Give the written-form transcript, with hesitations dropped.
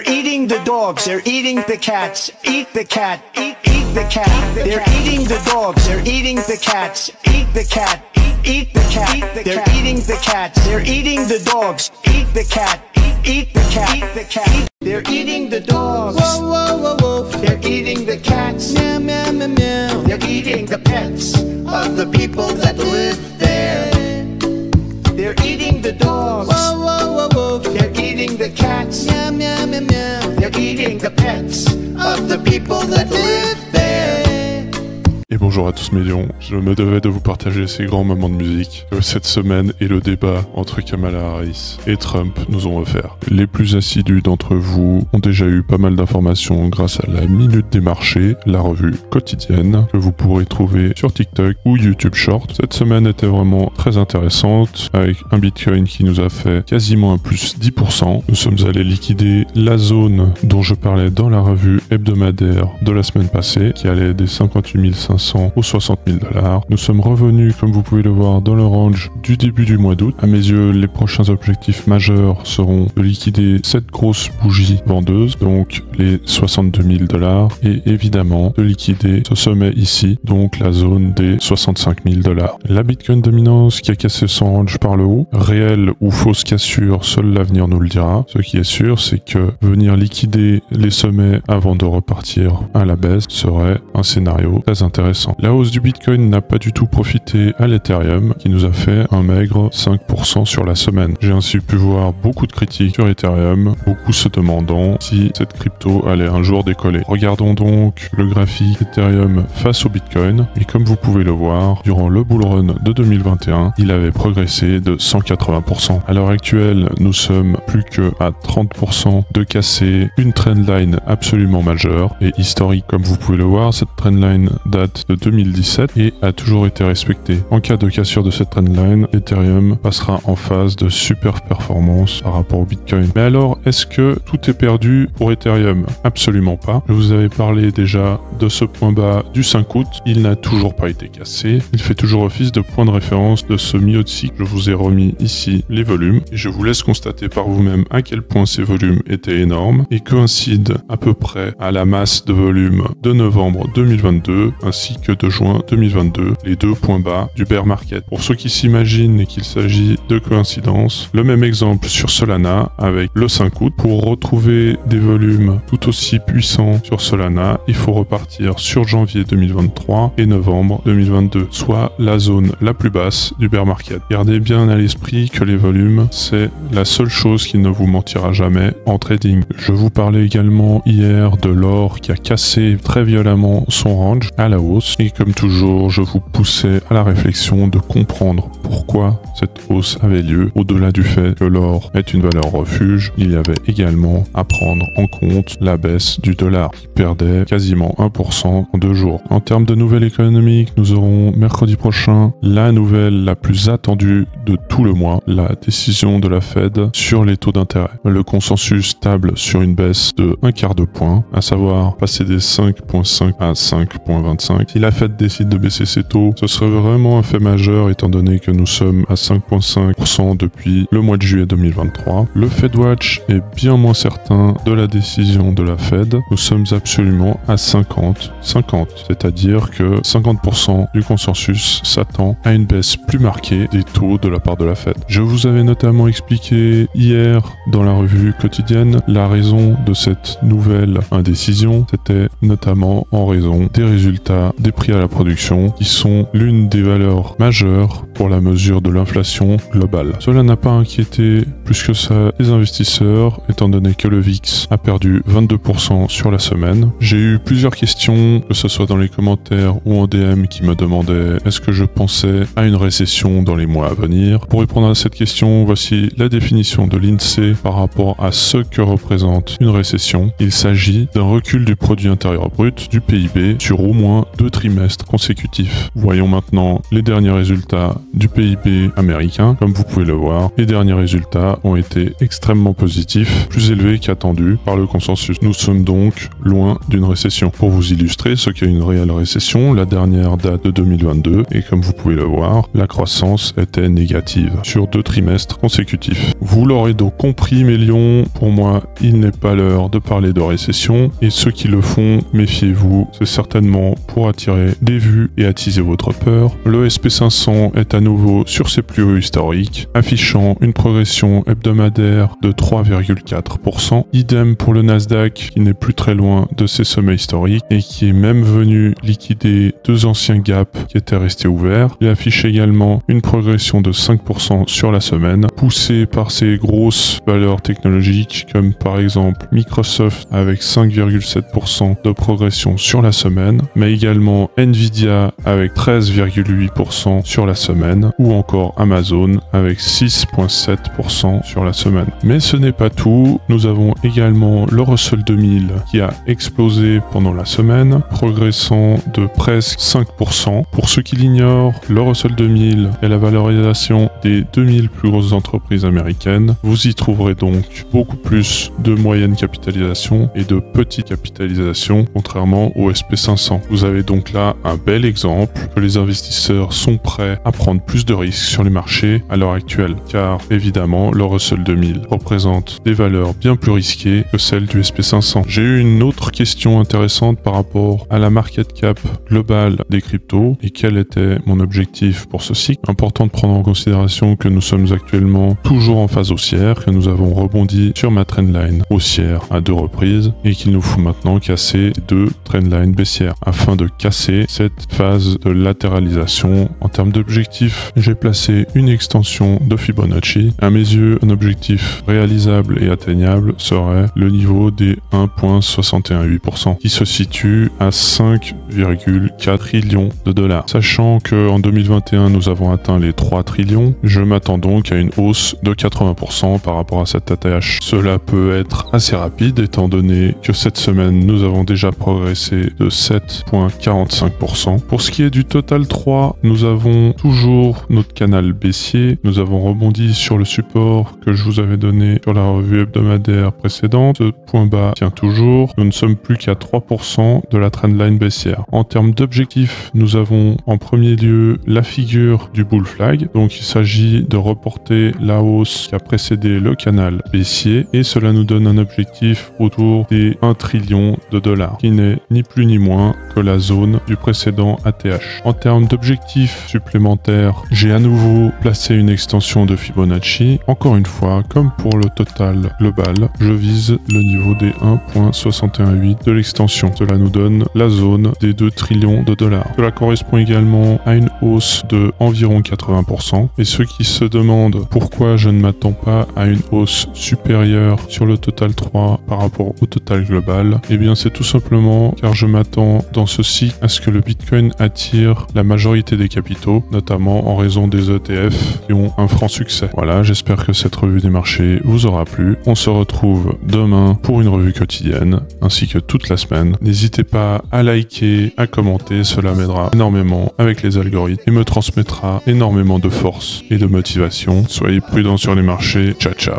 eating the dogs, they're eating the cats. Eat the cat, eat the cat. They're eating the dogs, they're eating the cats. Eat the cat, eat the cat. They're eating the cats, they're eating the dogs. Eat the cat, eat the cat. They're eating the dogs. Whoa, whoa, whoa, whoa. They're eating the cats. Meow, meow, meow, meow. They're eating the pets of the people that live there. They're eating the dogs. Whoa, whoa, whoa, whoa. They're eating the cats. Meow, meow, meow, meow. They're eating the pets of the people that live there. Et bonjour à tous mes lions, je me devais de vous partager ces grands moments de musique que cette semaine et le débat entre Kamala Harris et Trump nous ont offert. Les plus assidus d'entre vous ont déjà eu pas mal d'informations grâce à la Minute des Marchés, la revue quotidienne que vous pourrez trouver sur TikTok ou YouTube Short. Cette semaine était vraiment très intéressante avec un Bitcoin qui nous a fait quasiment un plus 10%. Nous sommes allés liquider la zone dont je parlais dans la revue hebdomadaire de la semaine passée qui allait des 58 500 aux 60 000 $. Nous sommes revenus, comme vous pouvez le voir, dans le range du début du mois d'août. À mes yeux, les prochains objectifs majeurs seront de liquider cette grosse bougie vendeuse, donc les 62 000 $, et évidemment de liquider ce sommet ici, donc la zone des 65 000 $. La Bitcoin dominance qui a cassé son range par le haut, réelle ou fausse cassure, seul l'avenir nous le dira. Ce qui est sûr, c'est que venir liquider les sommets avant de repartir à la baisse serait un scénario très intéressant. La hausse du Bitcoin n'a pas du tout profité à l'Ethereum qui nous a fait un maigre 5% sur la semaine. J'ai ainsi pu voir beaucoup de critiques sur Ethereum, beaucoup se demandant si cette crypto allait un jour décoller. Regardons donc le graphique Ethereum face au Bitcoin et comme vous pouvez le voir, durant le bull run de 2021, il avait progressé de 180%. À l'heure actuelle, nous sommes plus que à 30% de casser une trendline absolument majeure et historique. Comme vous pouvez le voir, cette trendline date de 2017 et a toujours été respectée. En cas de cassure de cette trendline, Ethereum passera en phase de super performance par rapport au Bitcoin. Mais alors, est-ce que tout est perdu pour Ethereum? Absolument pas. Je vous avais parlé déjà de ce point bas du 5 août. Il n'a toujours pas été cassé. Il fait toujours office de point de référence de ce milieu de cycle. Je vous ai remis ici les volumes et je vous laisse constater par vous-même à quel point ces volumes étaient énormes et coïncident à peu près à la masse de volume de novembre 2022 ainsi que de juin 2022, les deux points bas du bear market. Pour ceux qui s'imaginent qu'il s'agit de coïncidence, le même exemple sur Solana avec le 5 août. Pour retrouver des volumes tout aussi puissants sur Solana, il faut repartir sur janvier 2023 et novembre 2022, soit la zone la plus basse du bear market. Gardez bien à l'esprit que les volumes, c'est la seule chose qui ne vous mentira jamais en trading. Je vous parlais également hier de l'or qui a cassé très violemment son range à la hausse et comme toujours je vous poussais à la réflexion de comprendre pourquoi cette hausse avait lieu. Au-delà du fait que l'or est une valeur refuge, il y avait également à prendre en compte la baisse du dollar qui perdait quasiment 1% en 2 jours. En termes de nouvelles économiques, nous aurons mercredi prochain la nouvelle la plus attendue de tout le mois, la décision de la Fed sur les taux d'intérêt. Le consensus table sur une baisse de 1/4 de point, à savoir passer des 5,5 à 5,25. Si la Fed décide de baisser ses taux, ce serait vraiment un fait majeur étant donné que nous sommes à 5,5% depuis le mois de juillet 2023. Le FedWatch est bien moins certain de la décision de la Fed. Nous sommes absolument à 50, c'est-à-dire que 50% du consensus s'attend à une baisse plus marquée des taux de la part de la Fed. Je vous avais notamment expliqué hier dans la revue quotidienne la raison de cette nouvelle indécision. C'était notamment en raison des résultats des prix à la production qui sont l'une des valeurs majeures pour la mesure de l'inflation globale. Cela n'a pas inquiété plus que ça les investisseurs étant donné que le VIX a perdu 22% sur la semaine. J'ai eu plusieurs questions, que ce soit dans les commentaires ou en DM, qui me demandaient est-ce que je pensais à une récession dans les mois à venir. Pour répondre à cette question, voici la définition de l'INSEE par rapport à ce que représente une récession. Il s'agit d'un recul du produit intérieur brut, du PIB, sur au moins 2 trimestres consécutifs. Voyons maintenant les derniers résultats du PIB américain. Comme vous pouvez le voir, les derniers résultats ont été extrêmement positifs, plus élevés qu'attendus par le consensus. Nous sommes donc loin d'une récession. Pour vous illustrer ce qu'est une réelle récession, la dernière date de 2022, et comme vous pouvez le voir, la croissance était négative sur 2 trimestres consécutifs. Vous l'aurez donc compris, mes lions, pour moi, il n'est pas l'heure de parler de récession, et ceux qui le font, méfiez-vous, c'est certainement pour attirer des vues et attiser votre peur. Le SP500 est à nouveau sur ses plus hauts historiques, affichant une progression hebdomadaire de 3,4%. Idem pour le Nasdaq, qui n'est plus très loin de ses sommets historiques et qui est même venu liquider 2 anciens gaps qui étaient restés ouverts. Il affiche également une progression de 5% sur la semaine, poussée par ces grosses valeurs technologiques comme par exemple Microsoft avec 5,7% de progression sur la semaine, mais également Nvidia avec 13,8% sur la semaine, ou encore Amazon avec 6,7% sur la semaine. Mais ce n'est pas tout, nous avons également le Russell 2000 qui a explosé pendant la semaine, progressant de presque 5%. Pour ceux qui l'ignorent, le Russell 2000 est la valorisation des 2000 plus grosses entreprises américaines. Vous y trouverez donc beaucoup plus de moyenne capitalisation et de petite capitalisation, contrairement au SP500. Vous avez donc là un bel exemple que les investisseurs sont prêts à prendre plus de risques sur les marchés à l'heure actuelle, car évidemment le Russell 2000 représente des valeurs bien plus risquées que celles du SP500. J'ai eu une autre question intéressante par rapport à la market cap globale des cryptos et quel était mon objectif pour ce cycle. Important de prendre en considération que nous sommes actuellement toujours en phase haussière, que nous avons rebondi sur ma trendline haussière à 2 reprises et qu'il nous faut maintenant casser 2 trendlines baissières afin de casser cette phase de latéralisation. En termes d'objectifs, j'ai placé une extension de Fibonacci. À mes yeux, un objectif réalisable et atteignable serait le niveau des 1,618% qui se situe à 5,4 trillions de dollars. Sachant qu'en 2021, nous avons atteint les 3 trillions, je m'attends donc à une hausse de 80% par rapport à cette ATH. Cela peut être assez rapide étant donné que cette semaine, nous avons déjà progressé de 7,45%. Pour ce qui est du Total 3, nous avons toujours notre canal baissier. Nous avons rebondi sur le support que je vous avais donné sur la revue hebdomadaire précédente. Ce point bas tient toujours. Nous ne sommes plus qu'à 3% de la trendline baissière. En termes d'objectifs, nous avons en premier lieu la figure du bull flag. Donc il s'agit de reporter la hausse qui a précédé le canal baissier et cela nous donne un objectif autour des 1 trillion de dollars qui n'est ni plus ni moins que la zone du précédent ATH. En termes d'objectifs supplémentaires, j'ai à nouveau placé une extension de Fibonacci. Encore une fois, comme pour le total global, je vise le niveau des 1,618 de l'extension. Cela nous donne la zone des 2 trillions de dollars. Cela correspond également à une hausse de environ 80%. Et ceux qui se demandent pourquoi je ne m'attends pas à une hausse supérieure sur le total 3 par rapport au total global, eh bien c'est tout simplement car je m'attends dans ce cycle à ce que le Bitcoin attire la majorité des capitaux, notamment en raison des ETF qui ont un franc succès. Voilà, j'espère que cette revue des marchés vous aura plu. On se retrouve demain pour une revue quotidienne, ainsi que toute la semaine. N'hésitez pas à liker, à commenter, cela m'aidera énormément avec les algorithmes et me transmettra énormément de force et de motivation. Soyez prudents sur les marchés. Ciao, ciao.